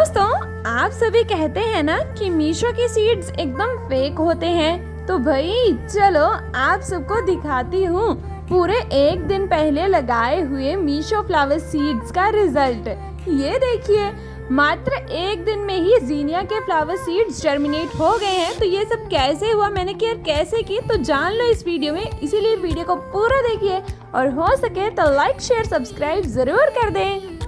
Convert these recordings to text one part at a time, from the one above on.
दोस्तों, आप सभी कहते हैं ना कि मीशो की सीड्स एकदम फेक होते हैं। तो भाई चलो आप सबको दिखाती हूँ पूरे एक दिन पहले लगाए हुए मीशो फ्लावर सीड्स का रिजल्ट। ये देखिए, मात्र एक दिन में ही जीनिया के फ्लावर सीड्स जर्मिनेट हो गए हैं। तो ये सब कैसे हुआ, मैंने केयर कैसे की, तो जान लो इस वीडियो में। इसीलिए वीडियो को पूरा देखिए और हो सके तो लाइक शेयर सब्सक्राइब जरूर कर दें।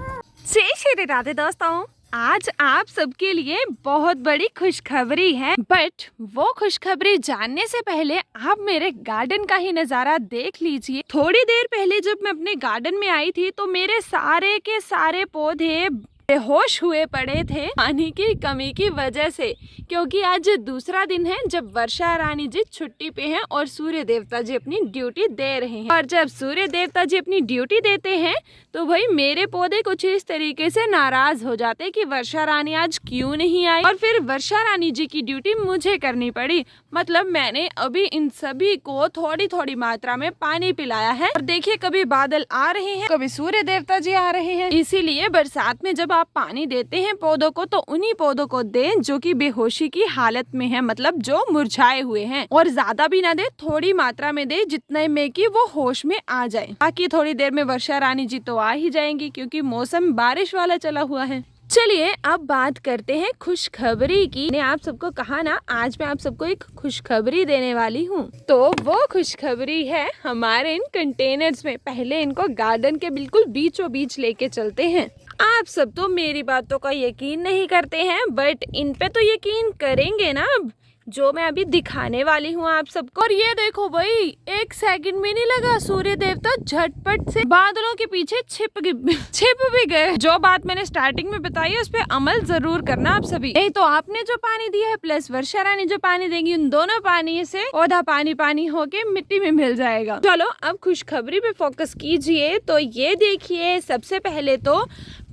जय श्री राधे दोस्तों, आज आप सबके लिए बहुत बड़ी खुशखबरी है। बट वो खुशखबरी जानने से पहले आप मेरे गार्डन का ही नजारा देख लीजिए। थोड़ी देर पहले जब मैं अपने गार्डन में आई थी तो मेरे सारे के सारे पौधे बेहोश हुए पड़े थे पानी की कमी की वजह से, क्योंकि आज दूसरा दिन है जब वर्षा रानी जी छुट्टी पे हैं और सूर्य देवता जी अपनी ड्यूटी दे रहे हैं। और जब सूर्य देवता जी अपनी ड्यूटी देते हैं तो भाई मेरे पौधे कुछ इस तरीके से नाराज हो जाते कि वर्षा रानी आज क्यों नहीं आई, और फिर वर्षा रानी जी की ड्यूटी मुझे करनी पड़ी। मतलब मैंने अभी इन सभी को थोड़ी थोड़ी मात्रा में पानी पिलाया है। और देखिए, कभी बादल आ रहे हैं, कभी सूर्य देवता जी आ रहे हैं। इसीलिए बरसात में जब आप पानी देते हैं पौधों को तो उन्हीं पौधों को दें जो कि बेहोशी की हालत में है, मतलब जो मुरझाए हुए हैं। और ज्यादा भी ना दे, थोड़ी मात्रा में दे जितने में कि वो होश में आ जाए। बाकी थोड़ी देर में वर्षा रानी जी तो आ ही जाएंगी क्योंकि मौसम बारिश वाला चला हुआ है। चलिए अब बात करते हैं खुशखबरी की। मैंने आप सबको कहा ना, आज मैं आप सबको एक खुशखबरी देने वाली हूँ। तो वो खुशखबरी है हमारे इन कंटेनर्स में। पहले इनको गार्डन के बिल्कुल बीचों बीच लेके चलते हैं। आप सब तो मेरी बातों का यकीन नहीं करते हैं, बट इन पे तो यकीन करेंगे ना अब, जो मैं अभी दिखाने वाली हूँ आप सबको। और ये देखो भाई, एक सेकंड भी नहीं लगा, सूर्य देवता झटपट से बादलों के पीछे छिप भी गए। जो बात मैंने स्टार्टिंग में बताई है उस पे अमल जरूर करना आप सभी। नहीं तो आपने जो पानी दिया है प्लस वर्षा रानी जो पानी देंगी, उन दोनों पानी से पौधा पानी पानी होके मिट्टी में मिल जाएगा। चलो अब खुशखबरी पे फोकस कीजिए। तो ये देखिए, सबसे पहले तो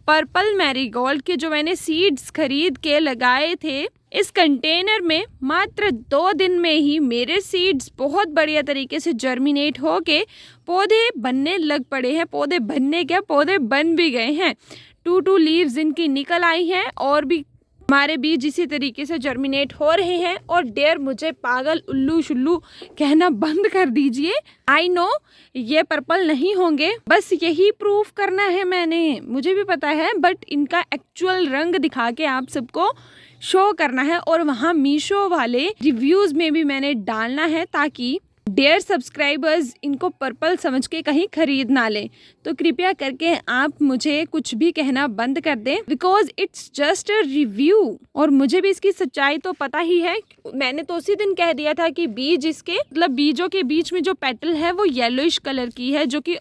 पर्पल मैरीगोल्ड के जो मैंने सीड्स खरीद के लगाए थे इस कंटेनर में, मात्र 2 दिन में ही मेरे सीड्स बहुत बढ़िया तरीके से जर्मिनेट होके पौधे बनने लग पड़े हैं। पौधे बनने क्या, पौधे बन भी गए हैं। 2 लीव्स इनकी निकल आई हैं और भी हमारे बीज इसी तरीके से जर्मिनेट हो रहे हैं। और डेयर मुझे पागल उल्लू शुल्लू कहना बंद कर दीजिए। आई नो ये पर्पल नहीं होंगे, बस यही प्रूफ करना है मैंने, मुझे भी पता है, बट इनका एक्चुअल रंग दिखा के आप सबको शो करना है। और वहाँ मीशो वाले रिव्यूज में भी मैंने डालना है ताकि डेयर सब्सक्राइबर्स इनको पर्पल समझ के कहीं खरीद ना लें। तो कृपया करके आप मुझे कुछ भी कहना बंद कर दें, because it's just a review. और मुझे भी इसकी सच्चाई तो पता ही है। मैंने तो उसी दिन कह दिया था कि बीज इसके, मतलब बीजों के बीच में जो पेटल है वो येलोइश कलर की है, जो कि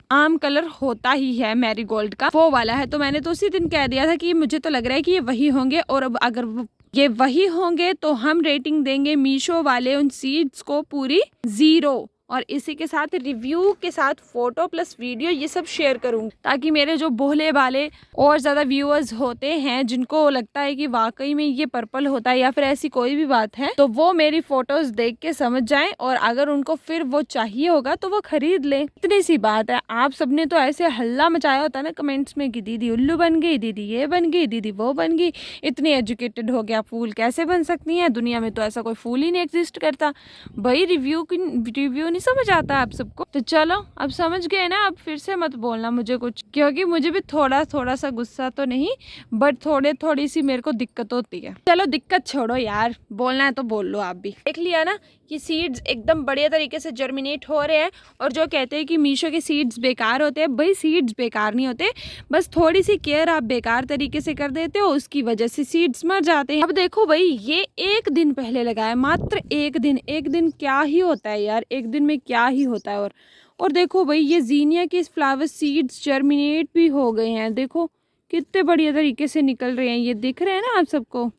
आम कलर होता ही है मैरीगोल्ड का, वो वाला है। तो मैंने तो उसी दिन कह दिया था कि मुझे तो लग रहा है कि ये वही होंगे। और अब अगर ये वही होंगे तो हम रेटिंग देंगे मीशो वाले उन सीड्स को पूरी 0। और इसी के साथ रिव्यू के साथ फोटो प्लस वीडियो ये सब शेयर करूँगी, ताकि मेरे जो भोले वाले और ज़्यादा व्यूअर्स होते हैं जिनको लगता है कि वाकई में ये पर्पल होता है या फिर ऐसी कोई भी बात है, तो वो मेरी फोटोज देख के समझ जाएं। और अगर उनको फिर वो चाहिए होगा तो वो खरीद लें। इतनी सी बात है। आप सबने तो ऐसे हल्ला मचाया होता ना कमेंट्स में कि दीदी उल्लू बन गई, दीदी ये बन गई, दीदी वो बन गई, इतनी एजुकेटेड हो गया, फूल कैसे बन सकती हैं, दुनिया में तो ऐसा कोई फूल ही नहीं एग्जिस्ट करता। भाई रिव्यू नहीं समझ आता आप सबको। तो चलो अब समझ गए ना, अब फिर से मत बोलना मुझे कुछ, क्योंकि मुझे भी थोड़ा सा गुस्सा तो नहीं, बट थोड़ी सी मेरे को दिक्कत होती है। चलो दिक्कत छोड़ो यार, बोलना है तो बोल लो। आप भी देख लिया ना कि सीड्स एकदम बढ़िया तरीके से जर्मिनेट हो रहे हैं। और जो कहते हैं कि मीशो के सीड्स बेकार होते हैं, भाई सीड्स बेकार नहीं होते, बस थोड़ी सी केयर आप बेकार तरीके से कर देते हो, उसकी वजह से सीड्स मर जाते हैं। अब देखो भाई, ये एक दिन पहले लगाया, मात्र एक दिन क्या ही होता है यार, एक दिन में क्या ही होता है। और देखो भाई, ये जीनिया के फ्लावर सीड्स जर्मिनेट भी हो गए हैं। देखो कितने बढ़िया तरीके से निकल रहे हैं, ये दिख रहे हैं ना आप सबको।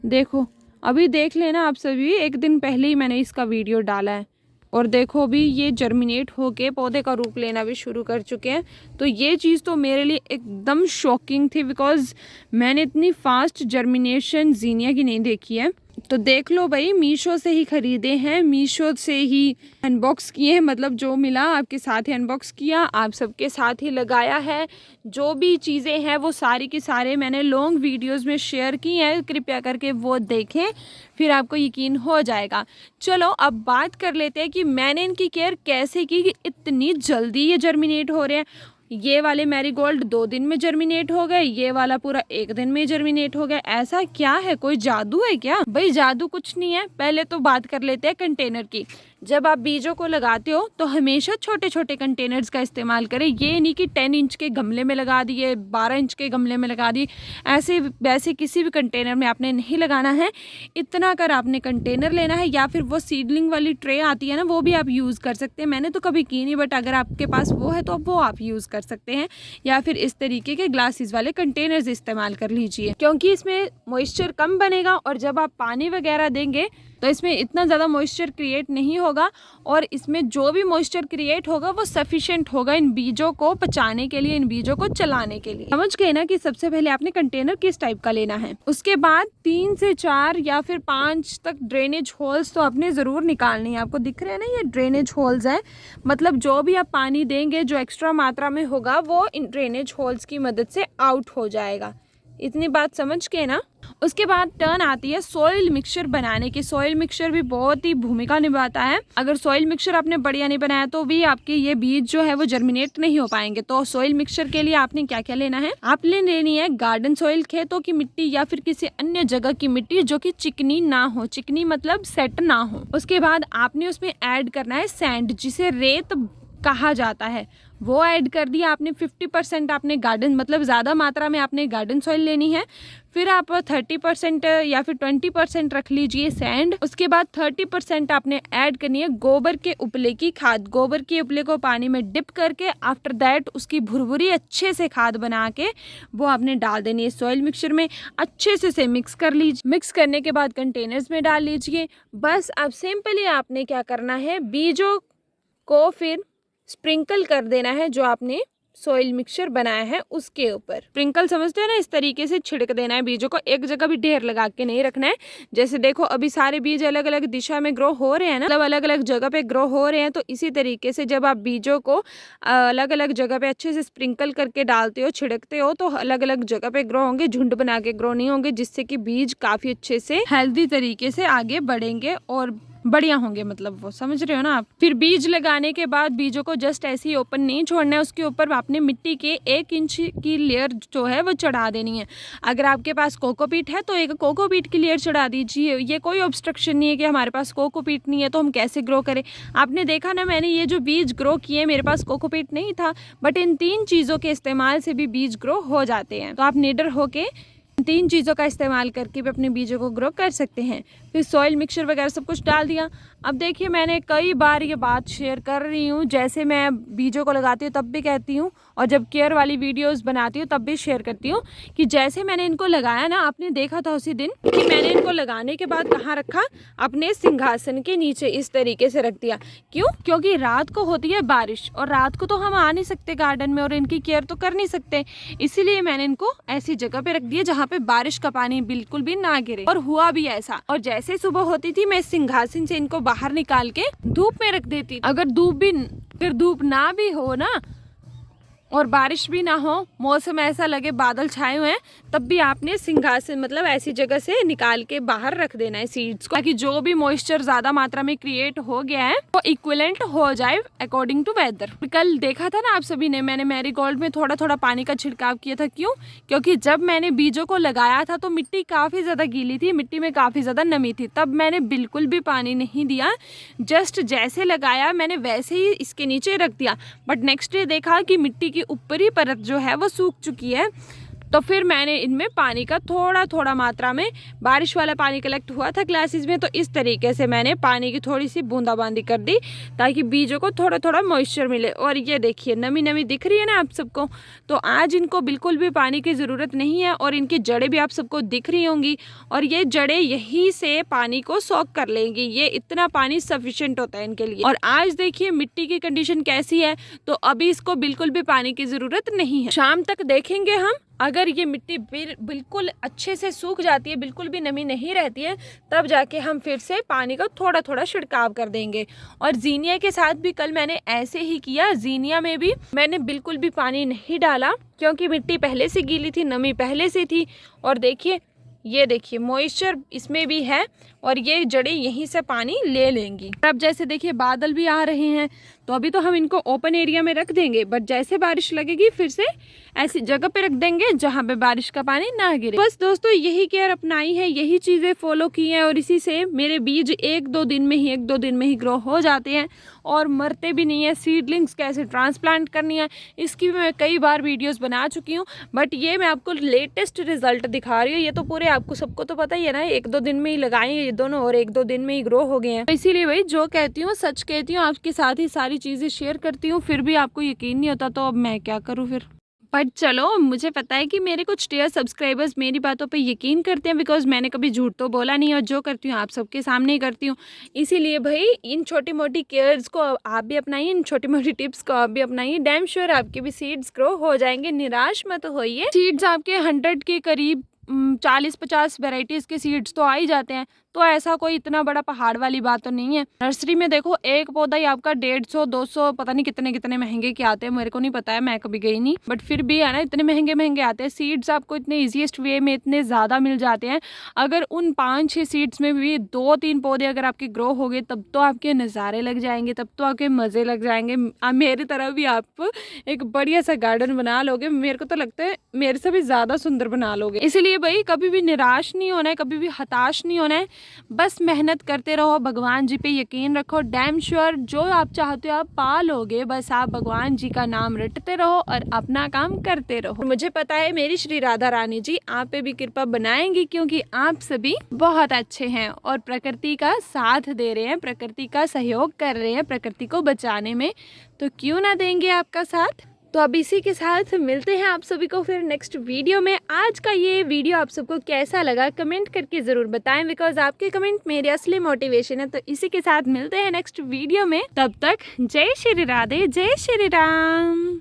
देखो अभी देख लेना आप सभी, एक दिन पहले ही मैंने इसका वीडियो डाला है। और देखो अभी ये जर्मिनेट होके पौधे का रूप लेना भी शुरू कर चुके हैं। तो ये चीज़ तो मेरे लिए एकदम शॉकिंग थी, बिकॉज मैंने इतनी फास्ट जर्मिनेशन जीनिया की नहीं देखी है। तो देख लो भाई, मीशो से ही ख़रीदे हैं, मीशो से ही अनबॉक्स किए हैं, मतलब जो मिला आपके साथ ही अनबॉक्स किया, आप सबके साथ ही लगाया है। जो भी चीज़ें हैं वो सारी की सारे मैंने लॉन्ग वीडियोस में शेयर की हैं, कृपया करके वो देखें, फिर आपको यकीन हो जाएगा। चलो अब बात कर लेते हैं कि मैंने इनकी केयर कैसे की कि इतनी जल्दी ये जर्मिनेट हो रहे हैं। ये वाले मैरीगोल्ड 2 दिन में जर्मिनेट हो गए, ये वाला पूरा 1 दिन में जर्मिनेट हो गया। ऐसा क्या है, कोई जादू है क्या? भाई जादू कुछ नहीं है। पहले तो बात कर लेते हैं कंटेनर की। जब आप बीजों को लगाते हो तो हमेशा छोटे छोटे कंटेनर्स का इस्तेमाल करें। ये नहीं कि 10 इंच के गमले में लगा दिए, 12 इंच के गमले में लगा दिए, ऐसे वैसे किसी भी कंटेनर में आपने नहीं लगाना है। इतना कर आपने कंटेनर लेना है, या फिर वो सीडलिंग वाली ट्रे आती है ना, वो भी आप यूज़ कर सकते हैं। मैंने तो कभी की नहीं, बट अगर आपके पास वो है तो वो आप यूज़ कर सकते हैं, या फिर इस तरीके के ग्लासेस वाले कंटेनर्स इस्तेमाल कर लीजिए, क्योंकि इसमें मॉइस्चर कम बनेगा और जब आप पानी वगैरह देंगे तो इसमें इतना ज़्यादा मॉइस्चर क्रिएट नहीं होगा, और इसमें जो भी मॉइस्चर क्रिएट होगा वो सफिशिएंट होगा इन बीजों को पचाने के लिए, इन बीजों को चलाने के लिए। समझ गए ना कि सबसे पहले आपने कंटेनर किस टाइप का लेना है। उसके बाद 3 से 4 या फिर 5 तक ड्रेनेज होल्स तो आपने ज़रूर निकालनी है। आपको दिख रहे हैं ना, ये ड्रेनेज होल्स हैं, मतलब जो भी आप पानी देंगे जो एक्स्ट्रा मात्रा में होगा वो इन ड्रेनेज होल्स की मदद से आउट हो जाएगा। इतनी बात समझ के ना। उसके बाद टर्न आती है सॉइल मिक्सचर बनाने की। सॉइल मिक्सचर भी बहुत ही भूमिका निभाता है। अगर सॉइल मिक्सचर आपने बढ़िया नहीं बनाया तो भी आपके ये बीज जो है वो जर्मिनेट नहीं हो पाएंगे। तो सॉइल मिक्सचर के लिए आपने क्या क्या लेना है, आपने लेनी है गार्डन सॉइल, खेतों की मिट्टी या फिर किसी अन्य जगह की मिट्टी जो कि चिकनी ना हो, चिकनी मतलब सेट ना हो। उसके बाद आपने उसमें ऐड करना है सैंड, जिसे रेत कहा जाता है, वो ऐड कर दिया आपने। 50% आपने गार्डन मतलब ज़्यादा मात्रा में आपने गार्डन सॉइल लेनी है। फिर आप 30% या फिर 20% रख लीजिए सैंड। उसके बाद 30% आपने ऐड करनी है गोबर के उपले की खाद। गोबर के उपले को पानी में डिप करके आफ्टर दैट उसकी भुरभुरी अच्छे से खाद बना के वो आपने डाल देनी है सॉइल मिक्सचर में। अच्छे से मिक्स कर लीजिए। मिक्स करने के बाद कंटेनर्स में डाल लीजिए। बस अब सिंपली आपने क्या करना है, बीजों को फिर स्प्रिंकल कर देना है जो आपने सॉइल मिक्सचर बनाया है उसके ऊपर। स्प्रिंकल समझते हो ना, इस तरीके से छिड़क देना है बीजों को, एक जगह भी ढेर लगा के नहीं रखना है। जैसे देखो अभी सारे बीज अलग अलग दिशा में ग्रो हो रहे हैं ना, मतलब अलग अलग जगह पे ग्रो हो रहे हैं। तो इसी तरीके से जब आप बीजों को अलग अलग जगह पे अच्छे से स्प्रिंकल करके डालते हो, छिड़कते हो, तो अलग अलग जगह पे ग्रो होंगे, झुंड बना के ग्रो नहीं होंगे, जिससे कि बीज काफी अच्छे से हेल्दी तरीके से आगे बढ़ेंगे और बढ़िया होंगे, मतलब वो समझ रहे हो ना आप। फिर बीज लगाने के बाद बीजों को जस्ट ऐसे ही ओपन नहीं छोड़ना है, उसके ऊपर आपने मिट्टी के 1 इंच की लेयर जो है वो चढ़ा देनी है। अगर आपके पास कोकोपीट है तो एक कोकोपीट की लेयर चढ़ा दीजिए। ये कोई ऑब्स्ट्रक्शन नहीं है कि हमारे पास कोकोपीट नहीं है तो हम कैसे ग्रो करें। आपने देखा ना, मैंने ये जो बीज ग्रो किए मेरे पास कोकोपीट नहीं था, बट इन 3 चीज़ों के इस्तेमाल से भी बीज ग्रो हो जाते हैं। तो आप निडर होके 3 चीज़ों का इस्तेमाल करके भी अपने बीजों को ग्रो कर सकते हैं। फिर सॉइल मिक्सचर वगैरह सब कुछ डाल दिया। अब देखिए मैंने कई बार ये बात शेयर कर रही हूँ, जैसे मैं बीजों को लगाती हूँ तब भी कहती हूँ, और जब केयर वाली वीडियोस बनाती हूँ तब भी शेयर करती हूँ कि जैसे मैंने इनको लगाया ना, आपने देखा था उसी दिन कि मैंने इनको लगाने के बाद कहाँ रखा, अपने सिंहासन के नीचे इस तरीके से रख दिया। क्यों? क्योंकि रात को होती है बारिश और रात को तो हम आ नहीं सकते गार्डन में और इनकी केयर तो कर नहीं सकते, इसीलिए मैंने इनको ऐसी जगह पे रख दिया जहाँ पे बारिश का पानी बिल्कुल भी ना गिरे। और हुआ भी ऐसा। और जैसे सुबह होती थी मैं सिंहासन से इनको बाहर निकाल के धूप में रख देती। अगर धूप ना भी हो ना और बारिश भी ना हो, मौसम ऐसा लगे बादल छाए हुए हैं, तब भी आपने सिंहासन मतलब ऐसी जगह से निकाल के बाहर रख देना है सीड्स को, ताकि जो भी मॉइस्चर ज्यादा मात्रा में क्रिएट हो गया है वो इक्विवेलेंट हो जाए अकॉर्डिंग टू वेदर। कल देखा था ना आप सभी ने, मैंने मैरीगोल्ड में थोड़ा थोड़ा पानी का छिड़काव किया था। क्यों? क्योंकि जब मैंने बीजों को लगाया था तो मिट्टी काफ़ी ज़्यादा गीली थी, मिट्टी में काफ़ी ज़्यादा नमी थी, तब मैंने बिल्कुल भी पानी नहीं दिया। जस्ट जैसे लगाया मैंने वैसे ही इसके नीचे रख दिया। बट नेक्स्ट डे देखा कि मिट्टी की ऊपरी परत जो है वो सूख चुकी है, तो फिर मैंने इनमें पानी का थोड़ा थोड़ा मात्रा में, बारिश वाला पानी कलेक्ट हुआ था ग्लासेस में, तो इस तरीके से मैंने पानी की थोड़ी सी बूंदाबांदी कर दी ताकि बीजों को थोड़ा थोड़ा मॉइस्चर मिले। और ये देखिए नमी नमी दिख रही है ना आप सबको। तो आज इनको बिल्कुल भी पानी की ज़रूरत नहीं है और इनकी जड़ें भी आप सबको दिख रही होंगी, और ये जड़ें यहीं से पानी को सॉक कर लेंगी। ये इतना पानी सफिशिएंट होता है इनके लिए। और आज देखिए मिट्टी की कंडीशन कैसी है, तो अभी इसको बिल्कुल भी पानी की ज़रूरत नहीं है। शाम तक देखेंगे हम अगर ये मिट्टी बिल्कुल अच्छे से सूख जाती है, बिल्कुल भी नमी नहीं रहती है, तब जाके हम फिर से पानी का थोड़ा थोड़ा छिड़काव कर देंगे। और जीनिया के साथ भी कल मैंने ऐसे ही किया। जीनिया में भी मैंने बिल्कुल भी पानी नहीं डाला क्योंकि मिट्टी पहले से गीली थी, नमी पहले से थी। और देखिए, ये देखिए मॉइस्चर इसमें भी है और ये जड़ें यहीं से पानी ले लेंगी। अब जैसे देखिए बादल भी आ रहे हैं, तो अभी तो हम इनको ओपन एरिया में रख देंगे, बट जैसे बारिश लगेगी फिर से ऐसी जगह पे रख देंगे जहाँ पे बारिश का पानी ना गिरे। बस दोस्तों यही केयर अपनाई है, यही चीज़ें फॉलो की हैं और इसी से मेरे बीज एक दो दिन में ही ग्रो हो जाते हैं और मरते भी नहीं है। सीडलिंग्स कैसे ट्रांसप्लांट करनी है इसकी भी मैं कई बार वीडियोस बना चुकी हूँ, बट ये मैं आपको लेटेस्ट रिजल्ट दिखा रही हूँ। ये तो पूरे आपको सबको तो पता ही है ना, एक दो दिन में ही लगाए ये दोनों और एक दो दिन में ही ग्रो हो गए हैं। तो इसीलिए भाई जो कहती हूँ सच कहती हूँ, आपके साथ ही सारी चीज़ें शेयर करती हूँ, फिर भी आपको यकीन नहीं होता, तो अब मैं क्या करूँ फिर। बट चलो, मुझे पता है कि मेरे कुछ डियर सब्सक्राइबर्स मेरी बातों पे यकीन करते हैं, बिकॉज मैंने कभी झूठ तो बोला नहीं और जो करती हूँ आप सबके सामने ही करती हूँ। इसीलिए भाई इन छोटी मोटी केयर्स को आप भी अपनाइए, इन छोटी मोटी टिप्स को आप भी अपनाइए। डैम श्योर आपके भी सीड्स ग्रो हो जाएंगे, निराश मत होइए। सीड्स आपके 100 के करीब 40-50 वेराइटीज़ के सीड्स तो आ ही जाते हैं, तो ऐसा कोई इतना बड़ा पहाड़ वाली बात तो नहीं है। नर्सरी में देखो एक पौधा ही आपका 150-200 पता नहीं कितने कितने महंगे के आते हैं, मेरे को नहीं पता है, मैं कभी गई नहीं, बट फिर भी है ना इतने महंगे महंगे आते हैं। सीड्स आपको इतने ईजीएस्ट वे में इतने ज़्यादा मिल जाते हैं। अगर उन 5-6 सीड्स में भी 2-3 पौधे अगर आपके ग्रो हो गए, तब तो आपके नज़ारे लग जाएंगे, तब तो आपके मज़े लग जाएंगे। मेरी तरह भी आप एक बढ़िया सा गार्डन बना लोगे, मेरे को तो लगता है मेरे से भी ज़्यादा सुंदर बना लोगे। इसलिए भाई कभी भी निराश नहीं होना है, कभी भी हताश नहीं होना है, बस मेहनत करते रहो, भगवान जी पे यकीन रखो। डैम श्योर जो आप चाहते हो आप पा लोगे, बस आप भगवान जी का नाम रटते रहो और अपना काम करते रहो। मुझे पता है मेरी श्री राधा रानी जी आप पे भी कृपा बनाएंगी, क्योंकि आप सभी बहुत अच्छे हैं और प्रकृति का साथ दे रहे हैं, प्रकृति का सहयोग कर रहे हैं प्रकृति को बचाने में, तो क्यों ना देंगे आपका साथ। तो अब इसी के साथ मिलते हैं आप सभी को फिर नेक्स्ट वीडियो में। आज का ये वीडियो आप सबको कैसा लगा कमेंट करके ज़रूर बताएं, बिकॉज आपके कमेंट मेरी असली मोटिवेशन है। तो इसी के साथ मिलते हैं नेक्स्ट वीडियो में, तब तक जय श्री राधे, जय श्री राम।